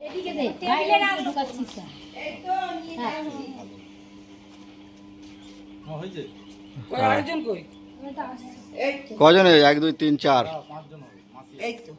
এদিকে দে বাইরে ঢোকাচ্ছিস এই তো নিয়ে যাচ্ছি হয়েছে কই আরেকজন কই কজন? 1 2 3 4 5 জন হবে মাসি এই তো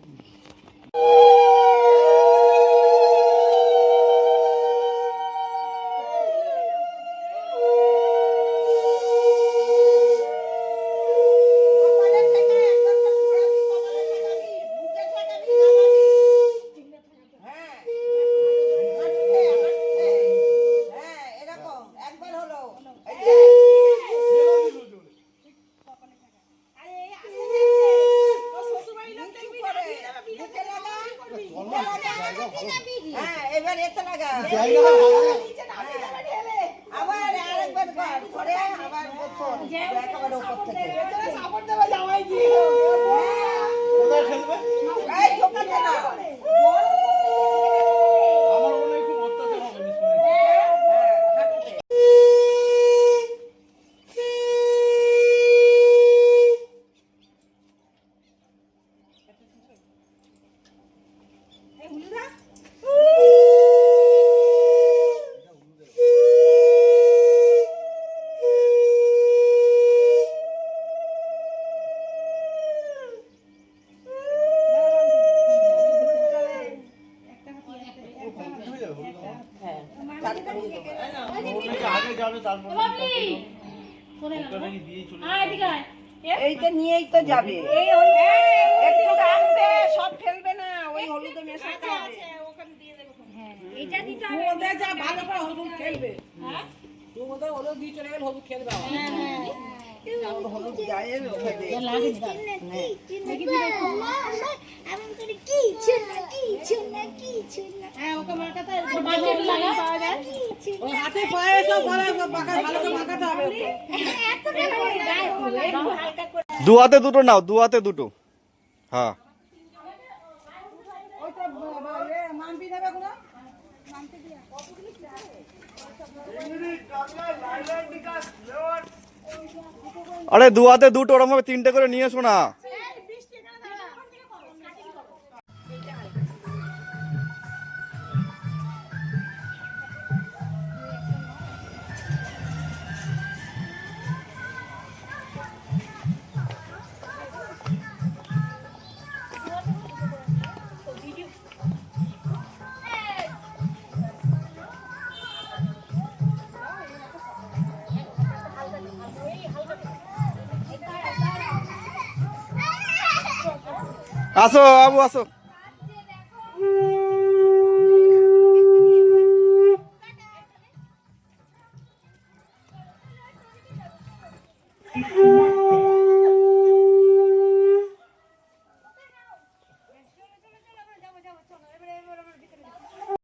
এবার এতে লাগা আবার আরেকবার কর ধরে আবার বসুন একেবারে উপর থেকে সাপোর্ট দেবা জামাই কি কোথায় খেলবে এই ঢোকাতে না আমার মনে হয় খুব অত্যাচার হবে নিশ্চয়ই আগে যাবে তারপর দিয়ে চলে এইটা নিয়েই তো যাবে একটু রাখবে সব ফেলবে না ওই হলুদে মেশাতে হবে এটা দিতে তুই ওদের যা ভালো করে হলুদ খেলবে হ্যাঁ তুই ওদের হলুদ দিয়ে চলে গেলে হলুদ খেলবে হলুদ গায়ে ওখানে হাতে পায়ে সব ভালো করে মাখাতে হবে দু হাতে দুটো নাও, দু হাতে দুটো। হ্যাঁ ওইটা মানবি নেবে কোনো আরে দু হাতে দুটো, ওরকম ভাবে 3টে করে নিয়ে এসো না। আসো বাবু আসো। দিতে